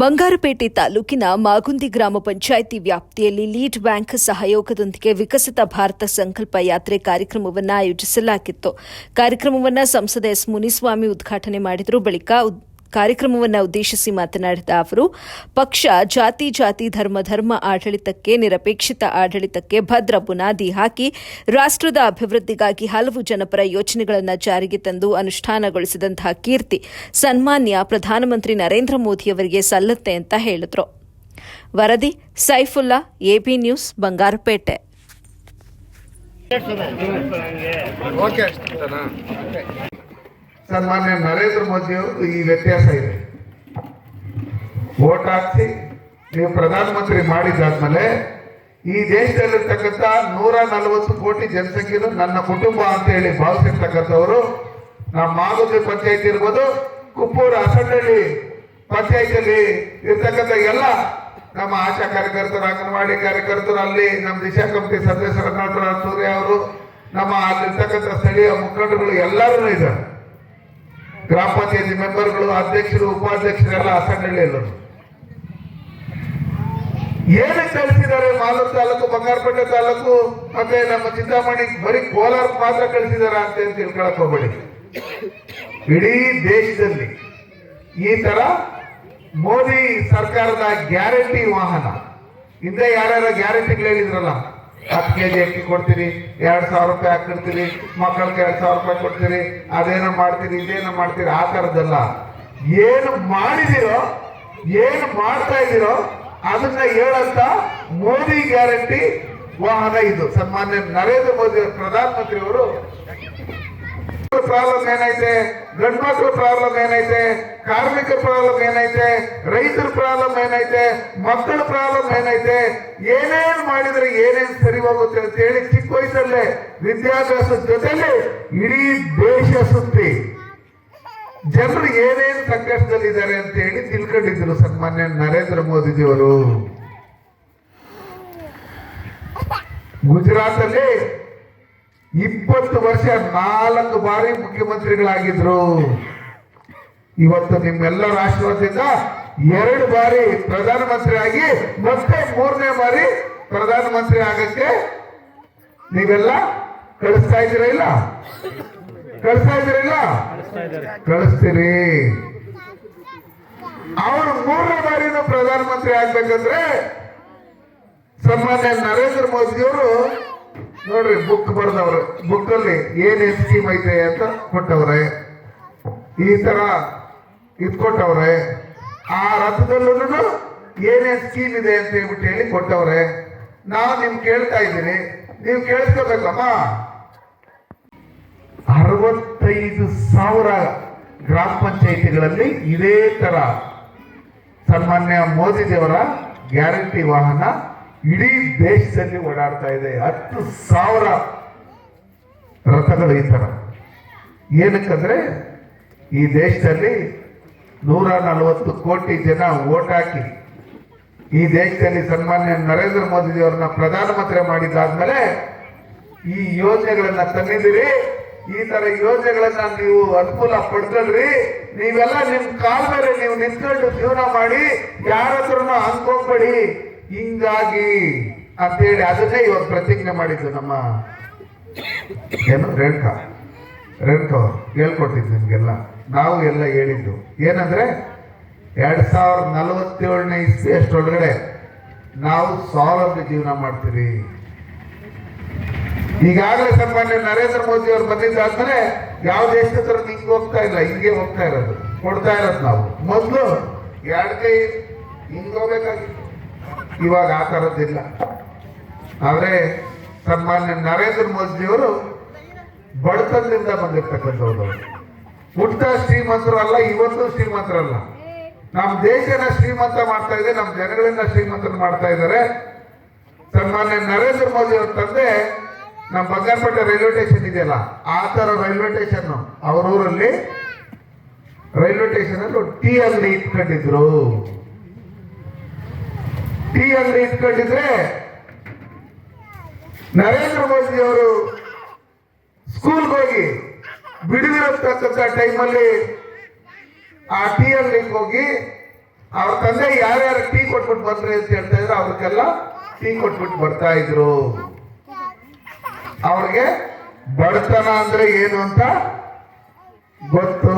ಬಂಗಾರಪೇಟೆ ತಾಲೂಕಿನ ಮಾಗುಂದಿ ಗ್ರಾಮ ಪಂಚಾಯಿತಿ ವ್ಯಾಪ್ತಿಯಲ್ಲಿ ಲೀಡ್ ಬ್ಯಾಂಕ್ ಸಹಯೋಗದೊಂದಿಗೆ ವಿಕಸಿತ ಭಾರತ ಸಂಕಲ್ಪ ಯಾತ್ರೆ ಕಾರ್ಯಕ್ರಮವನ್ನು ಆಯೋಜಿಸಲಾಗಿತ್ತು. ಕಾರ್ಯಕ್ರಮವನ್ನು ಸಂಸದ ಎಸ್ ಮುನಿಸ್ವಾಮಿ ಉದ್ಘಾಟನೆ ಮಾಡಿದರು. ಬಳಿಕ ಕಾರ್ಯಕ್ರಮವನ್ನು ಉದ್ದೇಶಿಸಿ ಮಾತನಾಡಿದ ಅವರು, ಪಕ್ಷ ಜಾತಿ ಧರ್ಮ ಆಡಳಿತಕ್ಕೆ, ನಿರಪೇಕ್ಷಿತ ಆಡಳಿತಕ್ಕೆ ಭದ್ರ ಬುನಾದಿ ಹಾಕಿ ರಾಷ್ಟ್ರದ ಅಭಿವೃದ್ಧಿಗಾಗಿ ಹಲವು ಜನಪರ ಯೋಜನೆಗಳನ್ನು ಜಾರಿಗೆ ತಂದು ಅನುಷ್ಠಾನಗೊಳಿಸಿದಂತಹ ಕೀರ್ತಿ ಸನ್ಮಾನ್ಯ ಪ್ರಧಾನಮಂತ್ರಿ ನರೇಂದ್ರ ಮೋದಿಯವರಿಗೆ ಸಲ್ಲುತ್ತೆ ಅಂತ ಹೇಳಿದರು. ವರದಿ ಸೈಫುಲ್ಲಾ, ಎಬಿ ನ್ಯೂಸ್, ಬಂಗಾರಪೇಟೆ. ಸನ್ಮಾನ್ಯ ನರೇಂದ್ರ ಮೋದಿ ಅವರು ಈ ವ್ಯತ್ಯಾಸ ಇದೆ. ವೋಟ್ ಹಾಕಿ ನೀವು ಪ್ರಧಾನಮಂತ್ರಿ ಮಾಡಿದಾದ್ಮೇಲೆ ಈ ದೇಶದಲ್ಲಿರ್ತಕ್ಕಂಥ 140 ಕೋಟಿ ಜನಸಂಖ್ಯೆಯನ್ನು ನನ್ನ ಕುಟುಂಬ ಅಂತ ಹೇಳಿ ಭಾವಿಸಿರ್ತಕ್ಕಂಥವರು ನಮ್ಮ ಮಾಗುಂದಿ ಪಂಚಾಯತಿ ಇರ್ಬೋದು, ಕುಪ್ಪೂರು ಅಸಂಡಳ್ಳಿ ಪಂಚಾಯತಿಯಲ್ಲಿ ಇರ್ತಕ್ಕಂಥ ಎಲ್ಲ ನಮ್ಮ ಆಶಾ ಕಾರ್ಯಕರ್ತರು, ಅಂಗನವಾಡಿ ಕಾರ್ಯಕರ್ತರು, ಅಲ್ಲಿ ನಮ್ಮ ದಿಶಾ ಕಮಿಟಿ ಸದಸ್ಯರ ಸೂರ್ಯ ಅವರು, ನಮ್ಮ ಅಲ್ಲಿರ್ತಕ್ಕಂಥ ಸ್ಥಳೀಯ ಮುಖಂಡರುಗಳು ಎಲ್ಲರೂ ಇದ್ದಾರೆ. ಗ್ರಾಮ ಪಂಚಾಯತಿ ಮೆಂಬರ್ಗಳು, ಅಧ್ಯಕ್ಷರು, ಉಪಾಧ್ಯಕ್ಷರೆಲ್ಲ ಅಸಂಡಳ್ಳಿಯಲ್ಲೂ ಏನಕ್ಕೆ ಕಳಿಸಿದ್ದಾರೆ? ಮಾಲೂರು ತಾಲೂಕು, ಬಂಗಾರಪೇಟೆ ತಾಲೂಕು ಮತ್ತೆ ನಮ್ಮ ಚಿಂತಾಮಣಿ, ಬರೀ ಕೋಲಾರ ಮಾತ್ರ ಕಳಿಸಿದಾರ ಅಂತ ತಿಳ್ಕೊಳಕ್ ಹೋಗ್ಬೇಡಿ. ಇಡೀ ದೇಶದಲ್ಲಿ ಈ ತರ ಮೋದಿ ಸರ್ಕಾರದ ಗ್ಯಾರಂಟಿ ವಾಹನ, ಹಿಂದೆ ಯಾರ್ಯಾರ ಗ್ಯಾರಂಟಿಗಳು ಹೇಳಿದ್ರಲ್ಲ, 10 kg ಅಕ್ಕಿ ಕೊಡ್ತೀರಿ, 2,000 ರೂಪಾಯಿ ಹಾಕಿರ್ತೀರಿ, ಮಕ್ಕಳಿಗೆ 2,000 ರೂಪಾಯಿ ಕೊಡ್ತೀರಿ, ಅದೇನೋ ಮಾಡ್ತೀರಿ, ಇದೇನೋ ಮಾಡ್ತೀರಿ, ಆ ಥರದ್ದಲ್ಲ. ಏನು ಮಾಡಿದಿರೋ, ಏನು ಮಾಡ್ತಾ ಇದ್ದೀರೋ ಅದನ್ನ ಹೇಳಂತ ಮೋದಿ ಗ್ಯಾರಂಟಿ ವಾಹನ ಇದು. ಸನ್ಮಾನ್ಯ ನರೇಂದ್ರ ಮೋದಿ ಪ್ರಧಾನಮಂತ್ರಿ ಅವರು ಪ್ರಾಬ್ಲಮ್ ಏನೈತೆ, ಗಂಡು ಮಕ್ಕಳ ಪ್ರಾಬ್ಲಮ್ ಏನೈತೆ, ಕಾರ್ಮಿಕರ ಪ್ರಾಬ್ಲಮ್ ಏನೈತೆ, ರೈತರ ಪ್ರಾಬ್ಲಮ್ ಏನೈತೆ, ಮಕ್ಕಳ ಪ್ರಾಬ್ಲಮ್ ಏನೈತೆ, ಏನೇನು ಮಾಡಿದ್ರೆ ಏನೇನು ಸರಿ ಹೋಗುತ್ತೆ ಅಂತ ಹೇಳಿ ಚಿಕ್ಕ ವಯಸ್ಸಲ್ಲೇ ವಿದ್ಯಾಭ್ಯಾಸದ ಜೊತೆಲಿ ಇಡೀ ದೇಶ ಸುತ್ತಿ ಜನರು ಏನೇನು ಸಂಕಷ್ಟದಲ್ಲಿದ್ದಾರೆ ಅಂತ ಹೇಳಿ ತಿಳ್ಕೊಂಡಿದ್ರು ಸನ್ಮಾನ್ಯ ನರೇಂದ್ರ ಮೋದಿಜಿಯವರು. ಗುಜರಾತ್ ಅಲ್ಲಿ 20 ವರ್ಷ 4 ಬಾರಿ ಮುಖ್ಯಮಂತ್ರಿಗಳಾಗಿದ್ರು. ಇವತ್ತು ನಿಮ್ಮೆಲ್ಲರ ಆಶೀರ್ವಾದದಿಂದ 2 ಬಾರಿ ಪ್ರಧಾನಮಂತ್ರಿ ಆಗಿ ಮತ್ತೆ 3ನೇ ಬಾರಿ ಪ್ರಧಾನಮಂತ್ರಿ ಆಗಕ್ಕೆ ನೀವೆಲ್ಲ ಕಳಿಸ್ತಾ ಇದ್ದೀರಾ? ಇಲ್ಲ ಕಳಿಸ್ತೀರಿ. ಅವರು 3ನೇ ಬಾರಿನೂ ಪ್ರಧಾನಮಂತ್ರಿ ಆಗ್ಬೇಕಂದ್ರೆ ಸನ್ಮಾನ್ಯ ನರೇಂದ್ರ ಮೋದಿಯವರು ನೋಡ್ರಿ, ಬುಕ್ ಬರೆದವ್ರೆ, ಬುಕ್ ಅಲ್ಲಿ ಏನೇನ್ ಸ್ಕೀಮ್ ಐತೆ ಅಂತ ಕೊಟ್ಟವ್ರೆ, ಈ ತರ ಇದು ಕೊಟ್ಟವ್ರೆ, ಆ ರಥದಲ್ಲೂ ಏನೇನ್ ಸ್ಕೀಮ್ ಇದೆ ಅಂತ ಹೇಳ್ಬಿಟ್ಟು ಹೇಳಿ ಕೊಟ್ಟವ್ರೆ. ನಾವು ನಿಮ್ ಕೇಳ್ತಾ ಇದ್ದೀರಿ, ನೀವು ಕೇಳಿಸ್ಕೋಬೇಕಮ್ಮ. 65,000 ಗ್ರಾಮ ಪಂಚಾಯಿತಿಗಳಲ್ಲಿ ಇದೇ ತರ ಸನ್ಮಾನ್ಯ ಮೋದಿಜಿಯವರ ಗ್ಯಾರಂಟಿ ವಾಹನ ಇಡೀ ದೇಶದಲ್ಲಿ ಓಡಾಡ್ತಾ ಇದೆ. 10,000 ರಥಗಳು ಈ ತರ. ಏನಕ್ಕಂದ್ರೆ ಈ ದೇಶದಲ್ಲಿ 140 ಕೋಟಿ ಜನ ವೋಟ್ ಹಾಕಿ ಈ ದೇಶದಲ್ಲಿ ಸನ್ಮಾನ್ಯ ನರೇಂದ್ರ ಮೋದಿಜಿಯವರನ್ನ ಪ್ರಧಾನಮಂತ್ರಿ ಮಾಡಿದ್ದಾದ್ಮೇಲೆ ಈ ಯೋಜನೆಗಳನ್ನ ತಂದಿದ್ದೀರಿ. ಈ ತರ ಯೋಜನೆಗಳನ್ನ ನೀವು ಅನುಕೂಲ ಪಡ್ಕೊಳ್ರಿ. ನೀವೆಲ್ಲ ನಿಮ್ ಕಾಲ ಮೇಲೆ ನೀವು ನಿಂತ್ಕೊಂಡು ಜೀವನ ಮಾಡಿ, ಯಾರ ಹತ್ರನೂ ಅನ್ಕೋಬೇಡಿ ಹಿಂಗಾಗಿ ಅಂತೇಳಿ ಅದನ್ನೇ ಇವಾಗ ಪ್ರತಿಜ್ಞೆ ಮಾಡಿದ್ದು ನಮ್ಮ ಏನು ರೇಣುಕಾ ಹೇಳ್ಕೊಟ್ಟಿದ್ದು ನಿಮ್ಗೆಲ್ಲ. ನಾವು ಎಲ್ಲ ಹೇಳಿದ್ದು ಏನಂದ್ರೆ 2047ನೇ ಇಸ್ವಿ ಅಷ್ಟೊಳಗಡೆ ನಾವು ಸ್ವಾವಲಂಬಿ ಜೀವನ ಮಾಡ್ತೀವಿ. ಈಗಾಗಲೇ ಸನ್ಮಾನ್ಯ ನರೇಂದ್ರ ಮೋದಿ ಅವರು ಬಂದಿದ್ದಾದ್ಮೇಲೆ ಯಾವ ದೇಶದ ಹತ್ರ ಹಿಂಗೆ ಹೋಗ್ತಾ ಇಲ್ಲ, ಹಿಂಗೆ ಹೋಗ್ತಾ ಇರೋದು, ಕೊಡ್ತಾ ಇರೋದು ನಾವು. ಮೊದಲು 2 ಕೈ ಹಿಂಗೆ ಹೋಗ್ಬೇಕಾಗಿತ್ತು, ಇವಾಗ ಆ ಥರದ್ದಿಲ್ಲ. ಆದ್ರೆ ಸನ್ಮಾನ್ಯ ನರೇಂದ್ರ ಮೋದಿಯವರು ಬಡತನದಿಂದ ಬಂದಿರ್ತಕ್ಕಂಥವ್ರು, ಹುಟ್ಟ ಶ್ರೀಮಂತರು ಅಲ್ಲ, ಇವತ್ತು ಶ್ರೀಮಂತರಲ್ಲ. ನಮ್ಮ ದೇಶನ ಶ್ರೀಮಂತ ಮಾಡ್ತಾ ಇದೆ, ನಮ್ಮ ಜನಗಳನ್ನ ಶ್ರೀಮಂತರು ಮಾಡ್ತಾ ಇದ್ದಾರೆ. ಸನ್ಮಾನ್ಯ ನರೇಂದ್ರ ಮೋದಿ ಅವ್ರ ತಂದೆ ನಮ್ಮ ಬಂಗಾರಪೇಟೆ ರೈಲ್ವೆ ಸ್ಟೇಷನ್ ಇದೆಯಲ್ಲ, ಆ ತರ ರೈಲ್ವೆ ಸ್ಟೇಷನ್ ಅವ್ರ ಊರಲ್ಲಿ ರೈಲ್ವೆ ಸ್ಟೇಷನ್ ಅಲ್ಲಿ ಟೀ ಅಂಗಡಿ ಇಟ್ಕೊಂಡಿದ್ರು. ಟೀ ಅಂಗಡಿ ಇಟ್ಕೊಂಡಿದ್ರೆ ನರೇಂದ್ರ ಮೋದಿ ಅವರು ಸ್ಕೂಲ್ಗೆ ಹೋಗಿ ಬಿಡುವಿರತಕ್ಕಂಥ ಟೈಮಲ್ಲಿ ಆ ಟೀ ಅಂಗಡಿಗೆ ಹೋಗಿ ಅವ್ರ ತಂದೆ ಯಾರ್ಯಾರು ಟೀ ಕೊಟ್ಬಿಟ್ಟು ಬಂದ್ರಿ ಅಂತ ಹೇಳ್ತಾ ಇದ್ರು, ಅವ್ರಿಗೆಲ್ಲ ಟೀ ಕೊಟ್ಬಿಟ್ಟು ಬರ್ತಾ ಇದ್ರು. ಅವ್ರಿಗೆ ಬಡತನ ಅಂದ್ರೆ ಏನು ಅಂತ ಗೊತ್ತು.